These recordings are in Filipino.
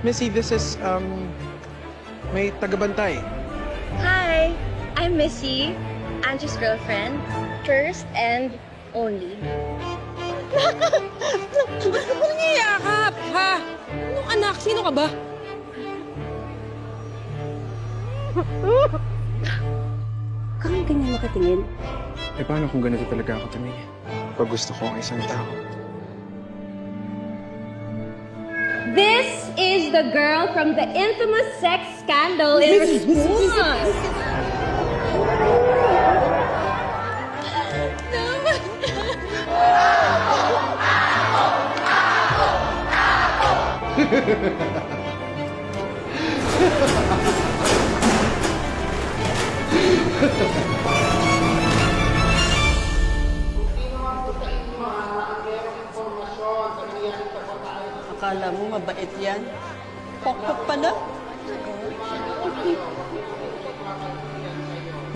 Missy, this is, may tagabantay. Hi, I'm Missy, Angie's girlfriend, first and only. Ba't ka pa nangiyakap, ha? Anong anak? Sino ka ba? Kang ganyan makatingin. Eh, paano kung ganito talaga ako tumingin? Pag gusto ko ang isang tao. This is the girl from the infamous sex scandal in response. Akala mo mabait yan? Pokpok pala?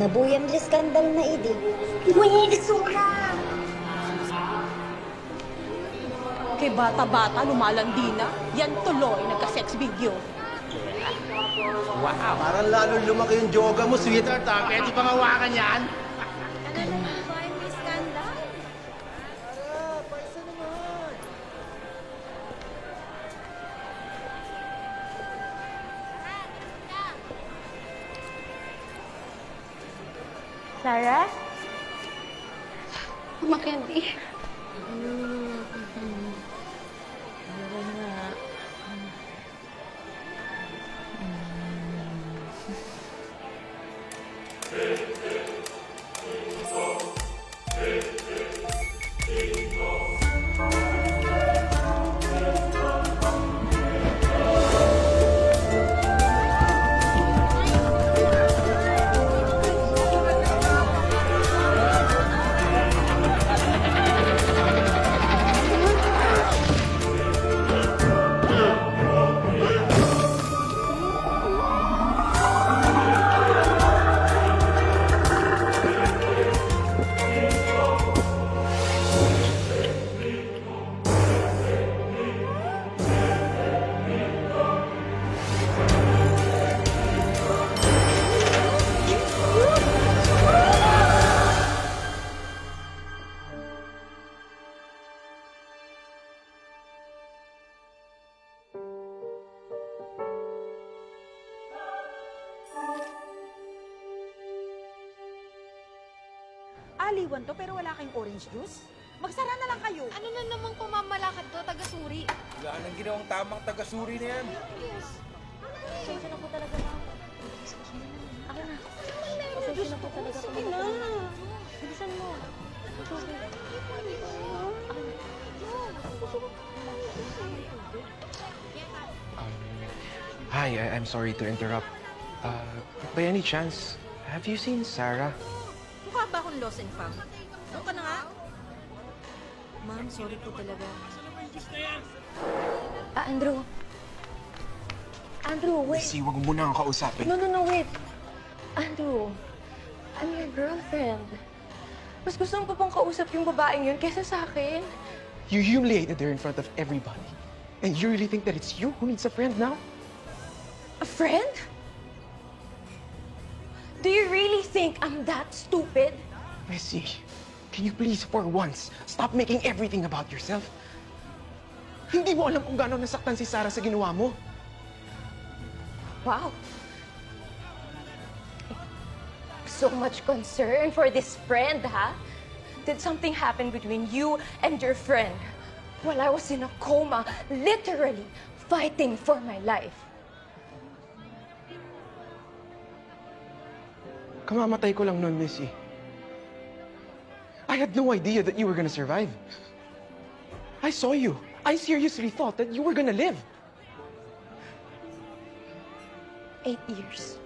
Nabuyang di skandal na idi. Kay bata-bata, lumalandi na. Yan tuloy, nagka-sex video. Parang lalo lumaki yung joga mo, sweetheart, ha? Pwede pang hawakan yan? Sarah? Mama Candy. Aliwan to pero wala kayong orange juice? Magsara na lang kayo. Ano na namang pamamalakad to, taga-suri? Wala nang ginawang tamang taga-suri na yan. Pasensya na po talaga, ma'am. Ako na. Pasensya na po talaga. Sige na. Bilisan mo. It's okay. Hi, I'm sorry to interrupt. By any chance, have you seen Sarah? Mukha ba akong lost and found? Doon ka na nga. Ma'am, sorry po talaga. Andrew. Andrew, wait. Missy, wag mo na ang kausapin. No, wait. Andrew, I'm your girlfriend. Mas gusto ko pang kausap yung babaeng yun kaysa sa akin. You humiliated her in front of everybody. And you really think that it's you who needs a friend now? A friend? Do you really think I'm that stupid? Missy, can you please, for once, stop making everything about yourself? Hindi mo alam kung gaano nasaktan si Sarah sa ginawa mo. Wow. So much concern for this friend, huh? Did something happen between you and your friend while I was in a coma, literally fighting for my life? Kamamatay ko lang nun, Missy. I had no idea that you were gonna survive. I saw you. I seriously thought that you were gonna live. 8 years.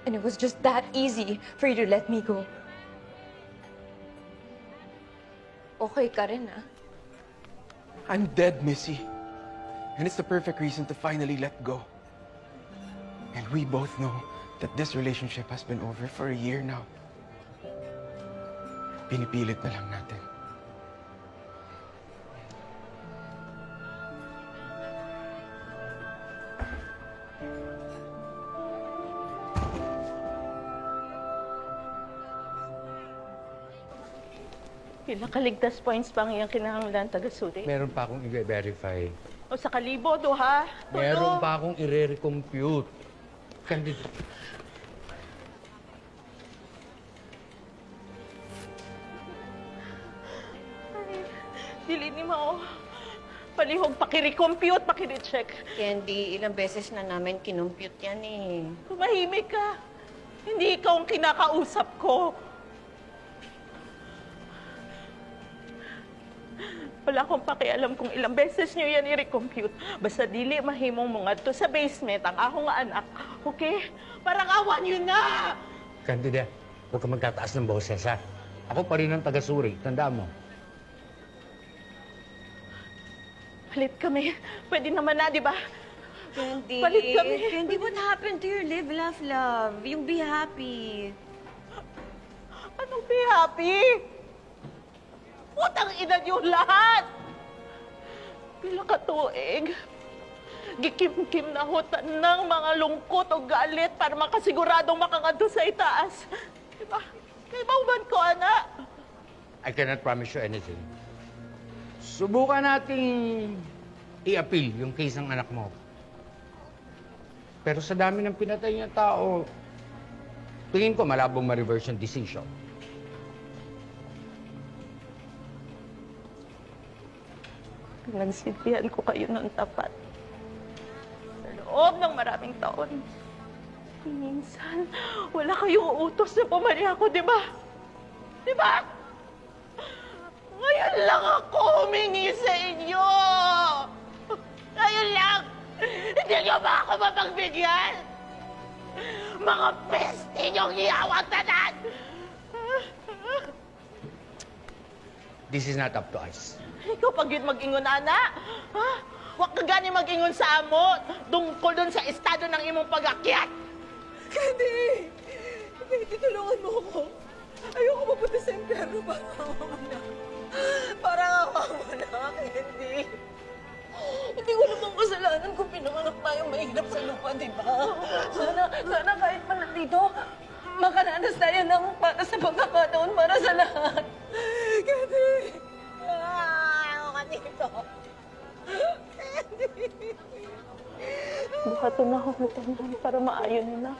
And it was just that easy for you to let me go. Okay ka rin, ah. I'm dead, Missy. And it's the perfect reason to finally let go. And we both know that this relationship has been over for a year now. Pinipilit na lang natin. Pila kaligtas points pa ang iyang kinahanglan, taga-suri. Meron pa akong i-verify. O sa kalibo, do ha? Meron pa akong i-recompute. Candidate. Dili ni mo. Palihog, pakiri-compute, pakiri-check. Candy, ilang beses na namin kinumpute yan eh. Tumahimik ka. Hindi ikaw ang kinakausap ko. Wala akong pakialam kung ilang beses niyo yan i-recompute. Basta dili mahimong mga to sa basement ang akong anak. Okay? Parang awan niyo na! Candida, huwag ka magtataas ng boses, ha? Ako pa rin ang taga-suri. Tandaan mo. Palit kami. Pwede naman na, di ba? Candy, Palit kami. Candy, what happened to your live, laugh, love? Yung be happy. Anong be happy? Putang ina niyo lahat! Pila ka tuig. Gikim-kim na hutan ng mga lungkot o galit para makasiguradong makangadto sa itaas. Diba? Kay bauban ko, anak. I cannot promise you anything. Subukan nating i-appeal yung case ng anak mo. Pero sa dami ng pinatay niya tao, tingin ko malabong ma-reverse yung decision. Pinagsilbihan ko kayo ng tapat. Sa loob ng maraming taon. Minsan, wala kayong utos na pumali ako, di ba? Di ba? Ngayon lang ako humingi sa inyo! Ngayon lang! Hindi niyo ba ako mapagbigyan? Mga peste niyong iyawang tanan! This is not up to us. Ikaw pag yun mag-ingon, ana? Ha? Huwag ka gani mag-ingon sa amo tungkol dun sa estado ng imong pag-akyat! Candy! Candy, tulungan mo ako. Ayoko mapunta sa impyerno para awa mo na. Para awa mo na, Candy. Hindi ko namang kasalanan kung pinanganak tayong mahirap sa lupa, di ba? Sana kahit man nandito, makaranas tayo ng para sa pagkakataon para sa lahat. Candy! Ako ka dito. Buhaton na ako tanan para maayon na.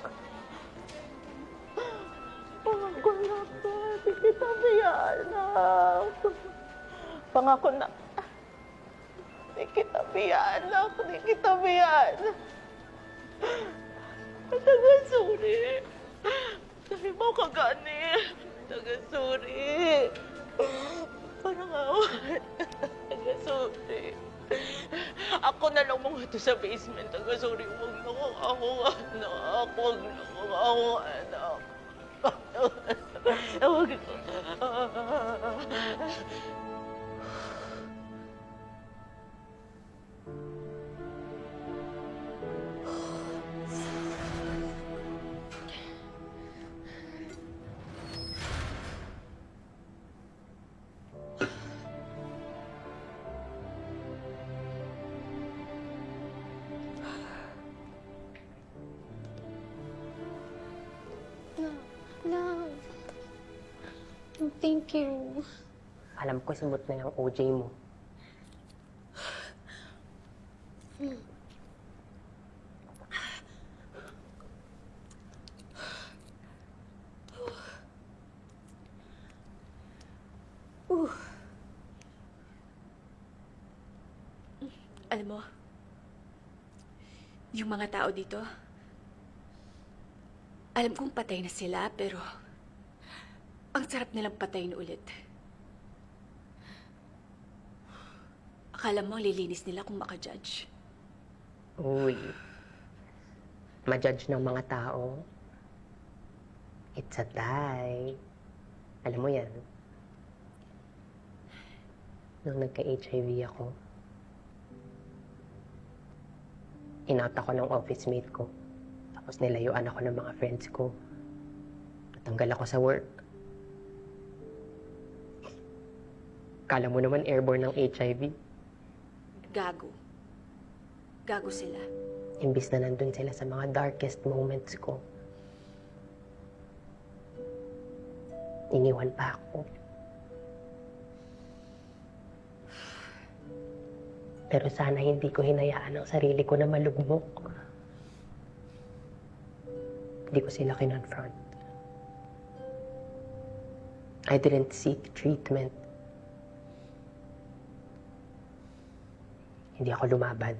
Pangako na ka, di kita biyanak. Pangako na. Di kita biyanak, di kita biyanak. Taga-suri. Dahil mo ka gani. Taga-suri. Parang awan. Taga-suri. Ako na lang mga ito sa basement. Taga-sorry, huwag na kong ako, anak. Huwag na kong ako, anak. Huwag na. Love. Thank you. Alam ko simot na yung OJ mo. Alam mo, yung mga tao dito, alam kong patay na sila, pero ang sarap nilang patayin ulit. Akala mo, lilinis nila kung makajudge. Uy, ma-judge ng mga tao. It's a tie. Alam mo yan. Nung nagka-HIV ako, in-out ako ng office mate ko. Tapos nilayuan ako ng mga friends ko. Natanggal ako sa work. Kala mo naman airborne ng HIV. Gago. Gago sila. Imbis na nandun sila sa mga darkest moments ko. Iniwan pa ako. Pero sana hindi ko hinayaan ang sarili ko na malugmok. Hindi ko sila kinonfront. I didn't seek treatment. Hindi ako lumaban.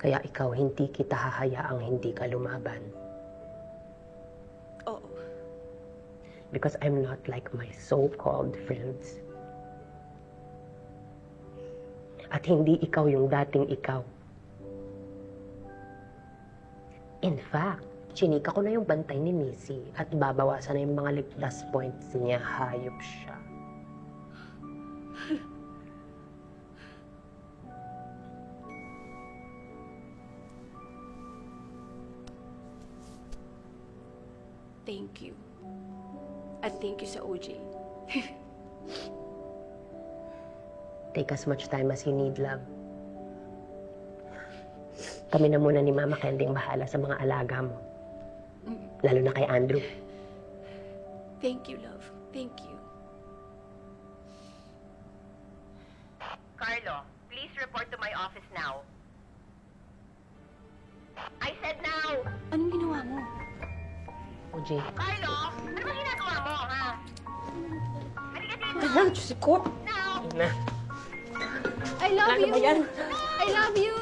Kaya ikaw, hindi kita hahayaang hindi ka lumaban. Oo. Because I'm not like my so-called friends. At hindi ikaw yung dating ikaw. In fact, chinika ko na yung bantay ni Missy at babawasan na yung mga ligtas points niya. Hayop siya. Thank you. At thank you sa OJ. Take as much time as you need, love. Kami na muna ni Mama Candy ang bahala sa mga alaga mo. Lalo na kay Andrew. Thank you, love. Thank you. Carlo, please report to my office now. I said now! Anong ginawa mo? OJ. Carlo, ano ba ginagawa mo, ha? Halika dito! Alam, Diyos ko. Now! I love Ano you! ba yan? I love you!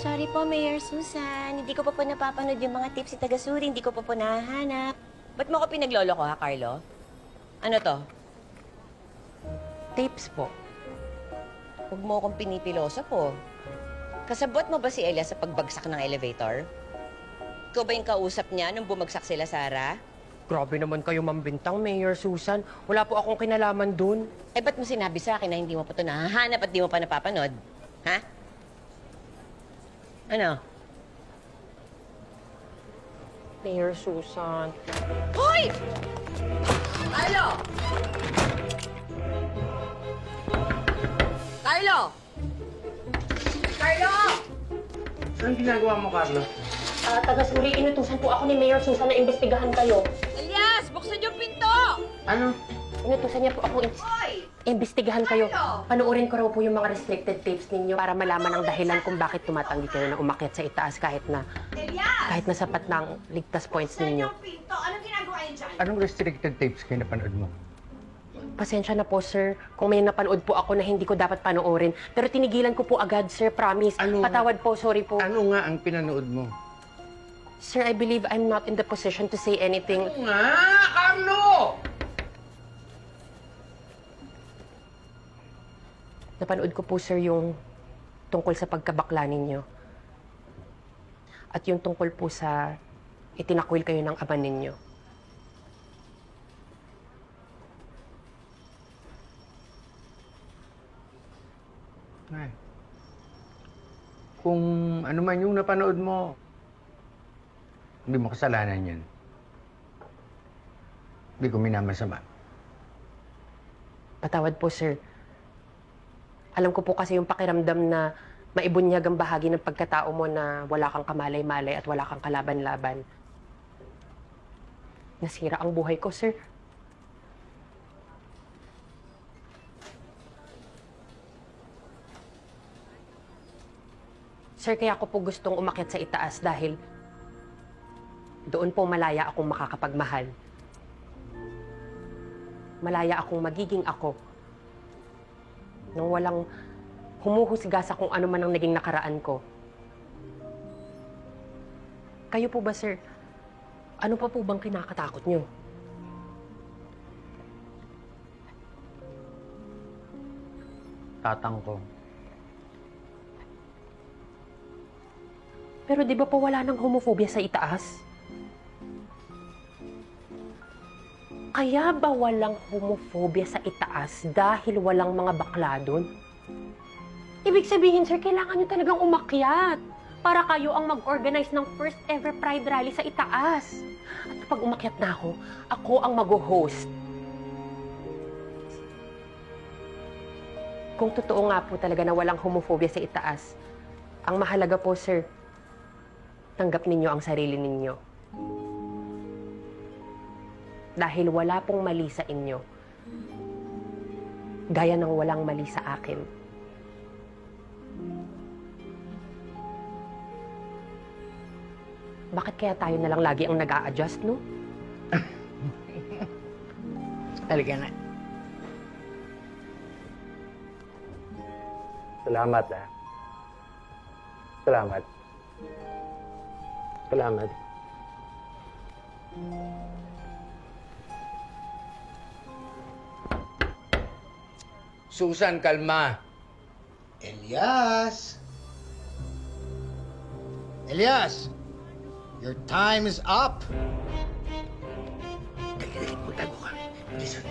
Sorry po, Mayor Susan. Hindi ko pa po napapanood yung mga tips si Tagasuri. Hindi ko pa po nahahanap. Ba't mo ko pinaglolo ko, ha, Carlo? Ano to? Tapes po. Huwag mo akong pinipiloso po. Kasabot mo ba si Elia sa pagbagsak ng elevator? Ikaw ba yung kausap niya nung bumagsak sila, Sarah? Grabe naman kayo mambintang, Mayor Susan. Wala po akong kinalaman dun. Eh, ba't mo sinabi sa akin na hindi mo pa ito nahahanap at di mo pa napapanood? Ha? Ano? Mayor Susan. Hoy! Carlo! Carlo! Carlo! Anong ginagawa mo, Carlo? Tagasuri, inutusan po ako ni Mayor Susan na imbestigahan kayo. Elias! Buksan yung pinto! Ano? Inutusan niya po ako Hoy! imbestigahan kayo. Panoorin ko raw po yung mga restricted tapes ninyo para malaman ang dahilan kung bakit tumatanggi kayo na umakyat sa itaas kahit na sapat na ang ligtas points ninyo. Pinto! Anong ginagawa niyo dyan? Anong restricted tapes kayo napanood mo? Pasensya na po, sir. Kung may napanood po ako na hindi ko dapat panoorin. Pero tinigilan ko po agad, sir. Promise. Ano? Patawad po. Sorry po. Ano nga ang pinanood mo? Sir, I believe I'm not in the position to say anything. Ano nga, Carlo! Napanood ko po, sir, yung tungkol sa pagkabakla ninyo. At yung tungkol po sa itinakwil kayo ng ama ninyo. Ay. Kung ano man yung napanood mo, hindi mo kasalanan yan. Hindi ko minamasama. Patawad po, sir. Alam ko po kasi yung pakiramdam na maibunyag ang bahagi ng pagkatao mo na wala kang kamalay-malay at wala kang kalaban-laban. Nasira ang buhay ko, sir. Sir, kaya ako po gustong umakyat sa itaas dahil doon po malaya akong makakapagmahal. Malaya akong magiging ako. Nang walang humuhusga sa kung ano man ang naging nakaraan ko. Kayo po ba, sir? Ano pa po bang kinakatakot nyo? Tatang ko. Pero di ba po wala nang homophobia sa itaas? Kaya ba walang homophobia sa itaas dahil walang mga bakla doon? Ibig sabihin, sir, kailangan nyo talagang umakyat para kayo ang mag-organize ng first ever Pride Rally sa itaas. At kapag umakyat na ako ang mag-host. Kung totoo nga po talaga na walang homophobia sa itaas, ang mahalaga po, sir, tanggap ninyo ang sarili ninyo. Dahil wala pong mali sa inyo. Gaya ng walang mali sa akin. Bakit kaya tayo na lang lagi ang nag-a-adjust, no? Halika na. Salamat, ah. Salamat. Salamat. Susan, kalma. Elias! Elias! Your time is up! Magtago ka. Listen.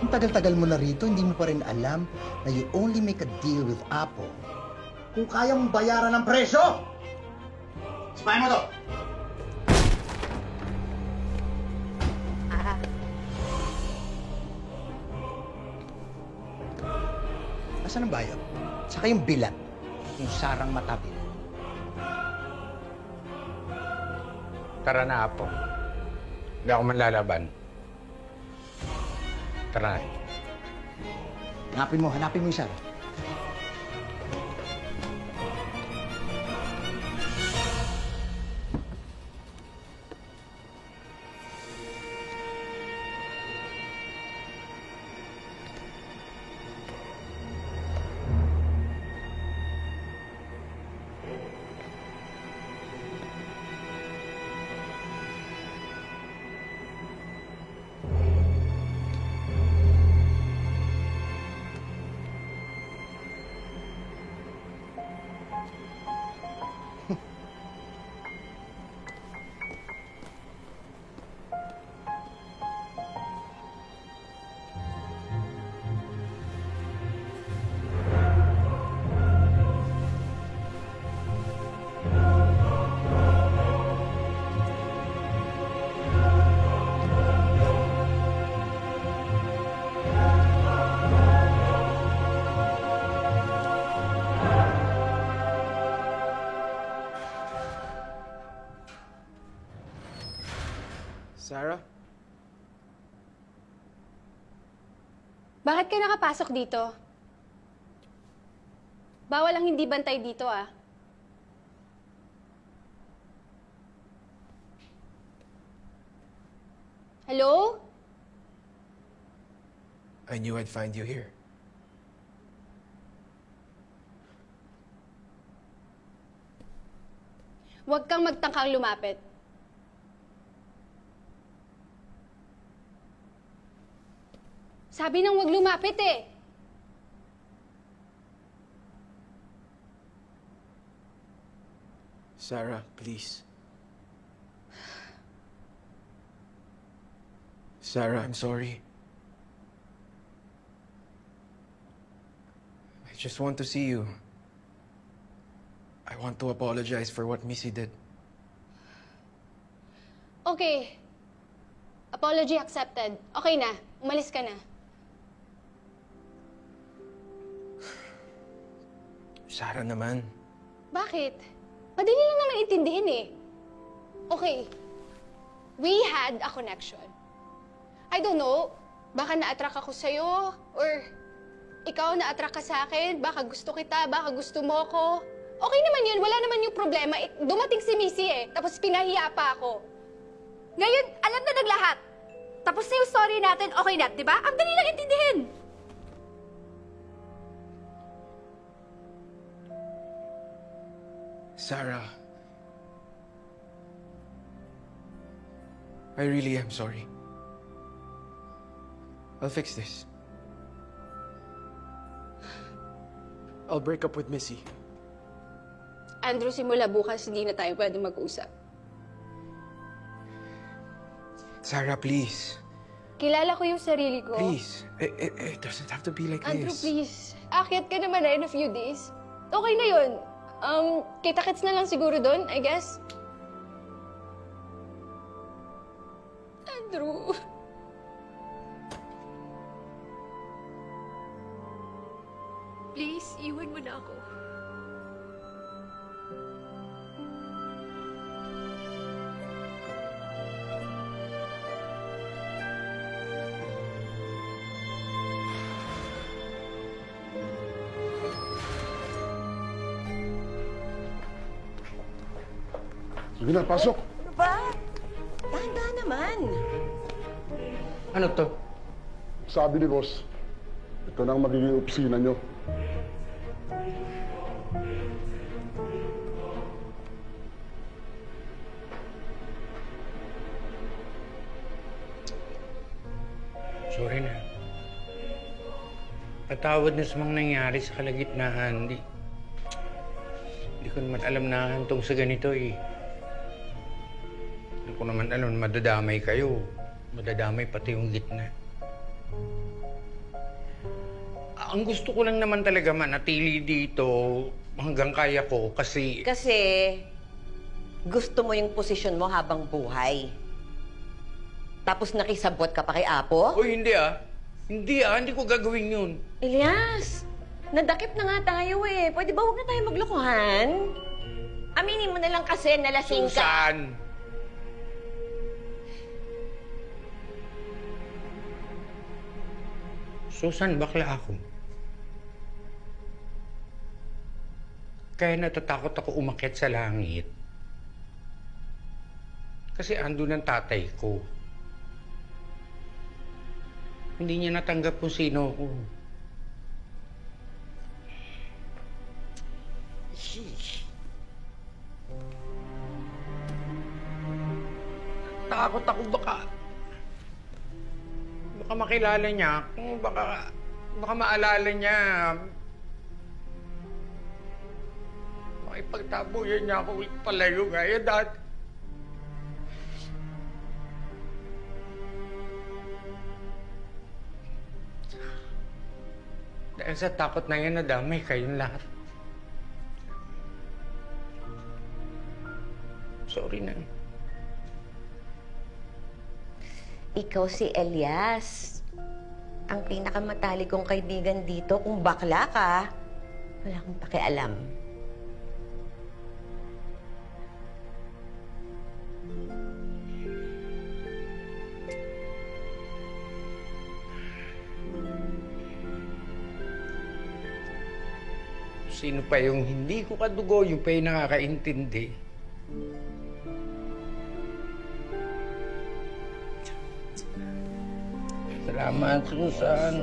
Ang tagal-tagal mo na rito, hindi mo pa rin alam na you only make a deal with Apple kung kaya mong bayaran ng presyo! Ispahin mo to! Asan ang bayad? Saka yung bilat, yung sarang matabil. Tara na, Apo. Hindi ako manlalaban. Tara na. Hanapin mo yung sarang. Sarah? Bakit ka nakapasok dito? Bawal ang hindi bantay dito, ah. Hello? I knew I'd find you here. Huwag kang magtangkang lumapit. Sabi nang huwag lumapit eh. Sarah, please. Sarah, I'm sorry. I just want to see you. I want to apologize for what Missy did. Okay. Apology accepted. Okay na. Umalis ka na. Sarah naman. Bakit? Madali lang naman intindihin eh. Okay. We had a connection. I don't know. Baka na-attract ako sa'yo. Or ikaw na-attract ka sa akin. Baka gusto kita. Baka gusto mo ko. Okay naman yun. Wala naman yung problema. Dumating si Missy eh. Tapos pinahiya pa ako. Ngayon, alam na ng lahat. Tapos na yung story natin, okay na, di ba? Ang dali lang intindihin. Sarah. I really am sorry. I'll fix this. I'll break up with Missy. Andrew, simula bukas, hindi na tayo pwede mag-usap. Sarah, please. Kilala ko yung sarili ko. Please. It doesn't have to be like Andrew, this. please. Akyat ka naman in a few days. Okay na yun. Kita-kits na lang siguro doon, I guess. Andrew. Please, iwan mo na ako. Sige na, pasok. Ano ba? Dahan-dahan naman. Ano to? Sabi ni boss, ito na ang magiging opisina nyo. Sorry na. Patawad na sa mga nangyari sa kalagitnaan. Hindi ko naman alam na hantong sa ganito eh. Hindi ko naman alam na madadamay kayo. Madadamay pati yung gitna. Ang gusto ko lang naman talaga manatili dito hanggang kaya ko kasi... Kasi gusto mo yung posisyon mo habang buhay. Tapos nakisabot ka pa kay Apo? Uy, hindi ah. Hindi ko gagawin yun. Elias, nadakip na nga tayo eh. Pwede ba huwag na tayo maglokohan? Aminin mo na lang kasi nalasing ka. Susan! Susan, bakla ako. Kaya natatakot ako umakyat sa langit. Kasi andun ang tatay ko. Hindi niya natanggap kung sino ako. Takot ako baka makilala niya ako. Baka maalala niya. Makipagtabuyan niya ako ulit palayo gaya dati. Dahil sa takot na yan, nadamay kayong lahat. Sorry na. Ikaw si Elias. Ang pinakamatalik kong kaibigan dito. Kung bakla ka, wala akong pakialam. Sino pa yung hindi ko kadugo, yung pa yung nakakaintindi. Salamat, Susan.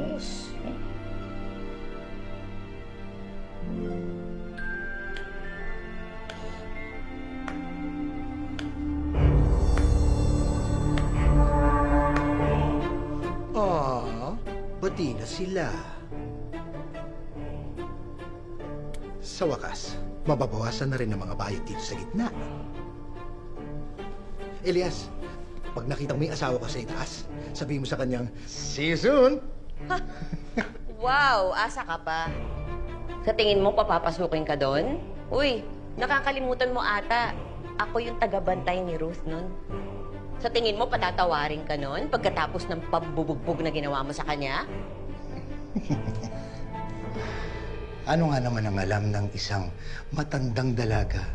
Bati na sila. Sa wakas, mababawasan na rin ang mga bayad dito sa gitna. Elias, pag nakita mo yung asawa ko sa itaas, sabihin mo sa kanyang, see you soon! Wow, asa ka pa. Sa tingin mo, papapasukin ka doon? Uy, nakakalimutan mo ata. Ako yung tagabantay ni Ruth nun. Sa tingin mo, patatawarin ka nun pagkatapos ng pambubugbog na ginawa mo sa kanya? Ano nga naman ang alam ng isang matandang dalaga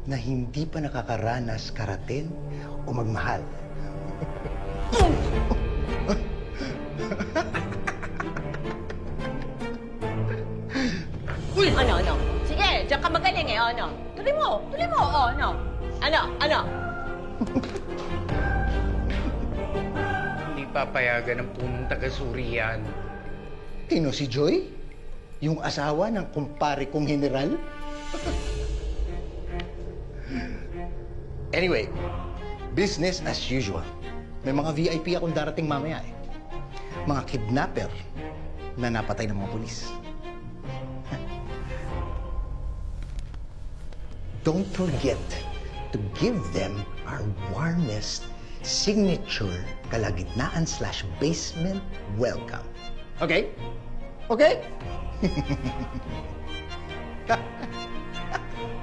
na hindi pa nakakaranas karaten o magmahal? Uy! Ano? Sige, diyan ka magaling eh, ano? Tuloy mo, ano? Ano? Hindi papayagan ng punong taga-suri yan. Tino si Joy? Yung asawa ng kumpare kong general? Anyway, business as usual. May mga VIP akong darating mamaya eh. Mga kidnapper na napatay ng mga pulis. don't forget to give them our warmest signature kalagitnaan/basement welcome. Okay? Okay?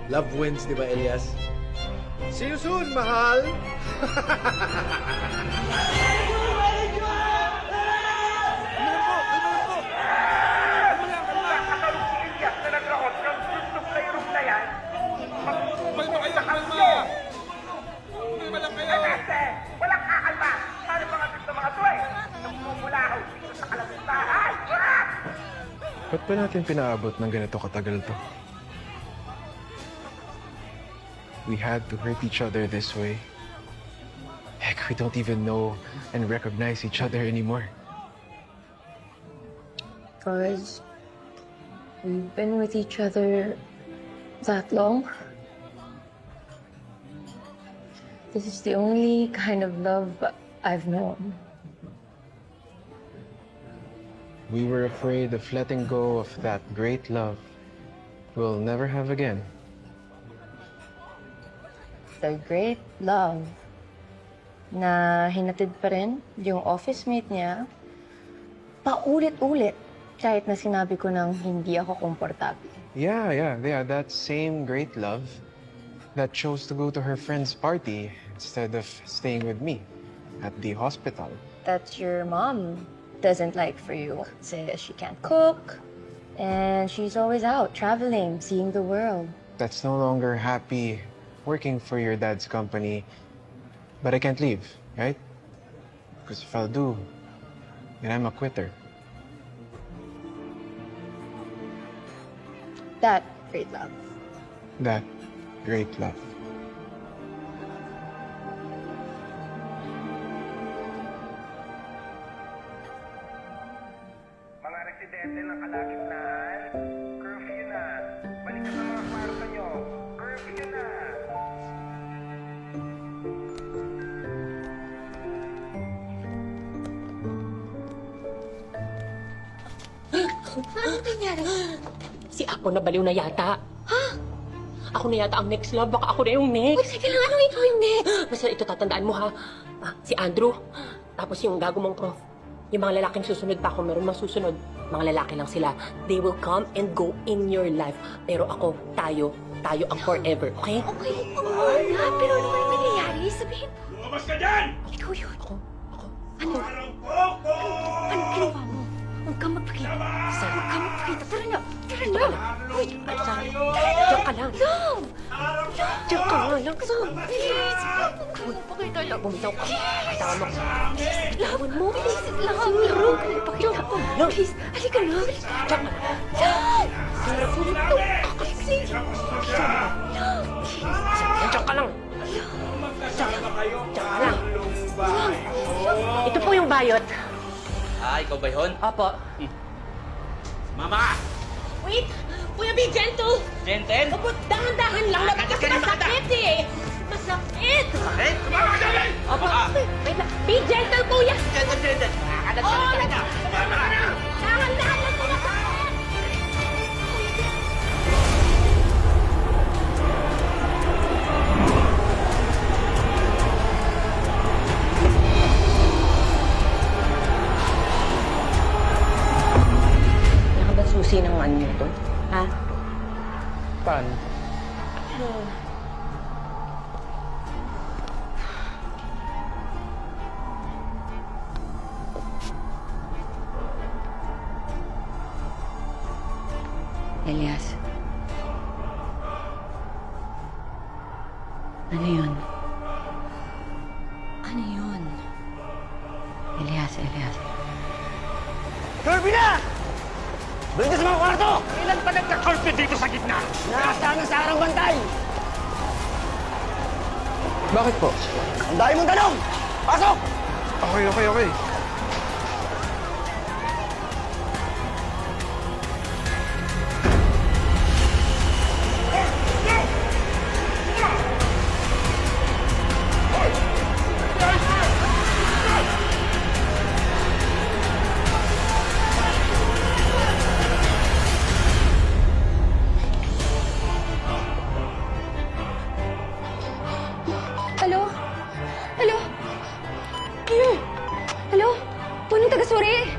Love wins, di ba, Elias? See you soon, mahal! Ba't ba natin pinaabot ng ganito katagal to? We had to hurt each other this way. Heck, we don't even know and recognize each other anymore. Because we've been with each other that long. This is the only kind of love I've known. We were afraid of letting go of that great love we'll never have again. The great love na hinatid pa rin yung office mate niya paulit-ulit kahit na sinabi ko nang hindi ako komportable. Yeah, that same great love that chose to go to her friend's party instead of staying with me at the hospital. That your mom doesn't like for you. Says she can't cook, and she's always out traveling, seeing the world. That's no longer happy working for your dad's company, but I can't leave, right? Because if I'll do, then I'm a quitter. That great love. That great love. Mga residente ng kalagitnaan, curfew na. Balik sa mga kwarto nyo. Curfew na. Ano nangyari? Si ako na baliw na yata. Ha? Ako na yata ang next love. Baka ako na yung next. Sige lang, anong ikaw yung next? Basta ito tatandaan mo ha. Si Andrew. Tapos yung gago mong prof. Yung mga lalaking susunod pa kung meron mang susunod. Mga lalaki lang sila. They will come and go in your life. Pero ako, tayo ang forever. Okay? Okay, oo nga. Pero ano kayo nangyayari? Sabihin mo. Lumabas ka dyan! Ikaw yun. Ako. Ano? Ano ginawa mo? Huwag kang magpakita. Huwag kang magpakita. Tara na. Tara na. Uy, Sarah, diyan ka lang. Love! Diyan ka nga lang. Please! Huwag kang magpakita lang. Bumitaw ka. Tama ka. Lawan mo. Please, love. Huwag kang magpakita. Please, halika na. Diyan ka lang. Love! Sulit to. Kasi. Love! Diyan ka lang. Diyan ka lang. Ito po yung bayot. Ikaw ba yun? Opo. Mama! Wait! Kuya, be gentle! Gentle? Opo, dahan-dahan lang. Kasi masakit eh! Masakit! Bakit? Tumama ka dyan! Opo, wait lang. Be gentle, kuya! Gentle! Nakakalat ka na! Tumama ka na! Dahan-dahan lang po masakit! Susi ng anyo to? Ha? Paano? Elias. Ano yun? Ano yun? Elias. Curfew na! Balik ka sa mga kwarto! Ilan pa nagka-curfew dito sa gitna? Nasaan ang sarang bantay? Bakit po? Ang dahil mong tanong! Pasok! Okay. sorry!